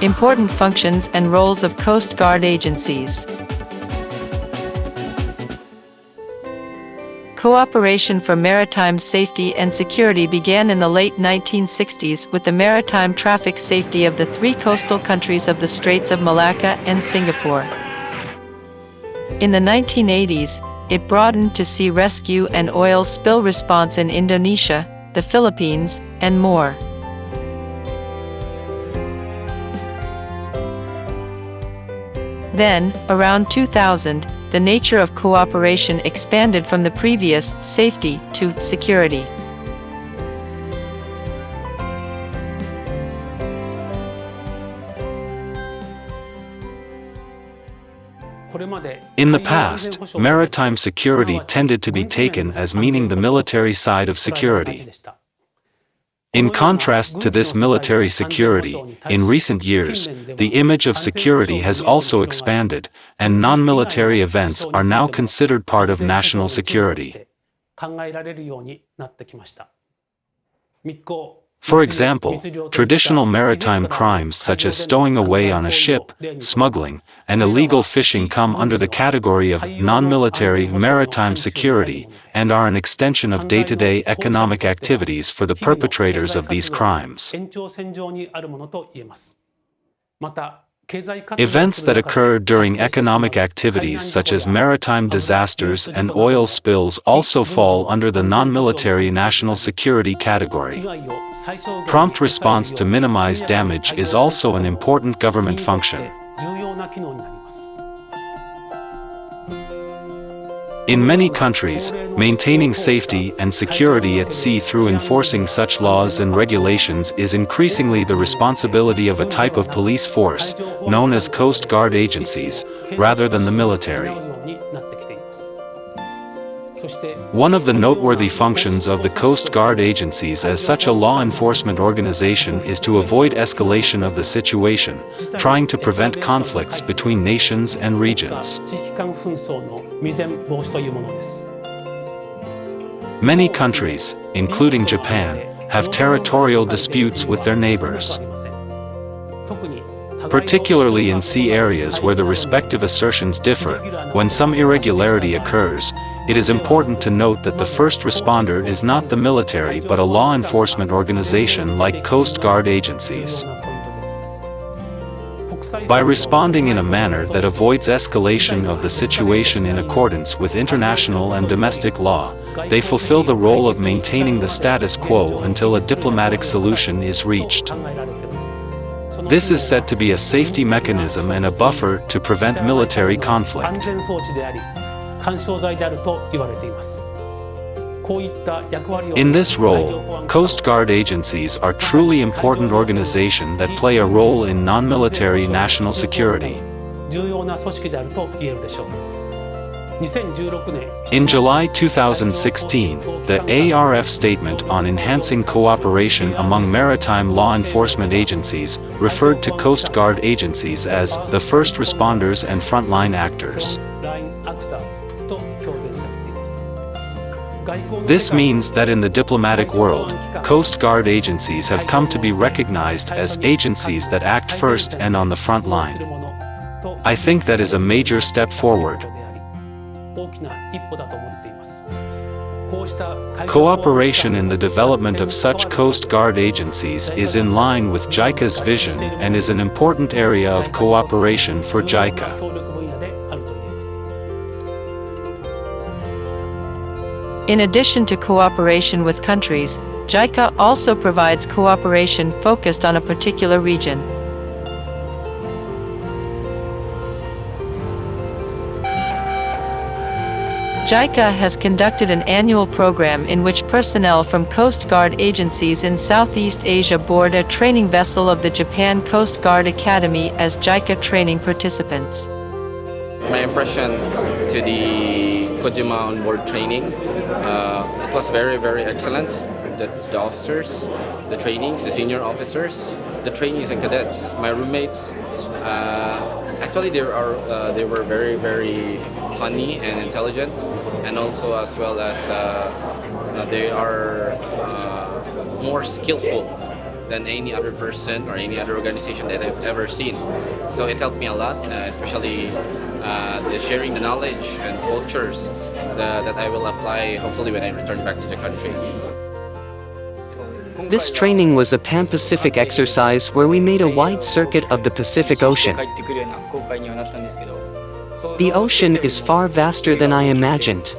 Important functions and roles of Coast Guard agencies. Cooperation for maritime safety and security began in the late 1960s with the maritime traffic safety of the three coastal countries of the Straits of Malacca and Singapore. In the 1980s, it broadened to sea rescue and oil spill response in Indonesia, the Philippines, and more. Then, around 2000, the nature of cooperation expanded from the previous safety to security. In the past, maritime security tended to be taken as meaning the military side of security. In contrast to this military security, in recent years, the image of security has also expanded, and non-military events are now considered part of national security. For example, traditional maritime crimes such as stowing away on a ship, smuggling, and illegal fishing come under the category of non-military maritime security, and are an extension of day-to-day economic activities for the perpetrators of these crimes. Events that occur during economic activities such as maritime disasters and oil spills also fall under the non-military national security category. Prompt response to minimize damage is also an important government function. In many countries, maintaining safety and security at sea through enforcing such laws and regulations is increasingly the responsibility of a type of police force, known as Coast Guard agencies, rather than the military. One of the noteworthy functions of the Coast Guard agencies as such a law enforcement organization is to avoid escalation of the situation, trying to prevent conflicts between nations and regions. Many countries, including Japan, have territorial disputes with their neighbors. Particularly in sea areas where the respective assertions differ, when some irregularity occurs, it is important to note that the first responder is not the military but a law enforcement organization like Coast Guard agencies. By responding in a manner that avoids escalation of the situation in accordance with international and domestic law, they fulfill the role of maintaining the status quo until a diplomatic solution is reached. This is said to be a safety mechanism and a buffer to prevent military conflict. In this role, Coast Guard agencies are truly important organizations that play a role in non-military national security. In July 2016, the ARF Statement on Enhancing Cooperation Among Maritime Law Enforcement Agencies referred to Coast Guard agencies as the first responders and frontline actors. This means that in the diplomatic world, Coast Guard agencies have come to be recognized as agencies that act first and on the front line. I think that is a major step forward. Cooperation in the development of such Coast Guard agencies is in line with JICA's vision and is an important area of cooperation for JICA. In addition to cooperation with countries, JICA also provides cooperation focused on a particular region. JICA has conducted an annual program in which personnel from Coast Guard agencies in Southeast Asia board a training vessel of the Japan Coast Guard Academy as JICA training participants. My impression to the Kojima on board training, it was very, very excellent. The officers, the trainees, the senior officers, the trainees and cadets, my roommates, actually they were very, very funny and intelligent, and also as well as they are more skillful than any other person or any other organization that I've ever seen. So it helped me a lot, especially the sharing the knowledge and cultures that I will apply hopefully when I return back to the country. This training was a Pan-Pacific exercise where we made a wide circuit of the Pacific Ocean. The ocean is far vaster than I imagined.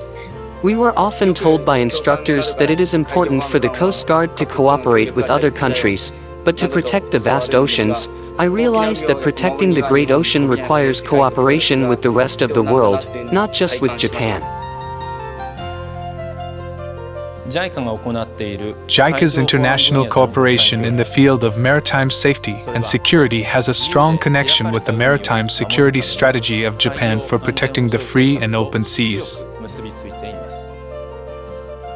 We were often told by instructors that it is important for the Coast Guard to cooperate with other countries, but to protect the vast oceans, I realized that protecting the Great Ocean requires cooperation with the rest of the world, not just with Japan. JICA's international cooperation in the field of maritime safety and security has a strong connection with the maritime security strategy of Japan for protecting the free and open seas.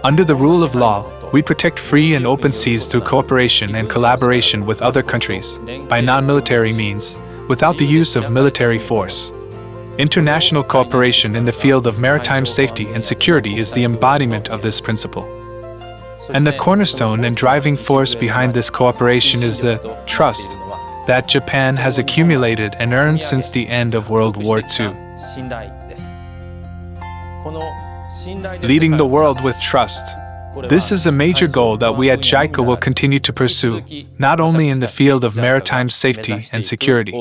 Under the rule of law, we protect free and open seas through cooperation and collaboration with other countries, by non-military means, without the use of military force. International cooperation in the field of maritime safety and security is the embodiment of this principle. And the cornerstone and driving force behind this cooperation is the trust that Japan has accumulated and earned since the end of World War II. Leading the world with trust. This is a major goal that we at JICA will continue to pursue, not only in the field of maritime safety and security.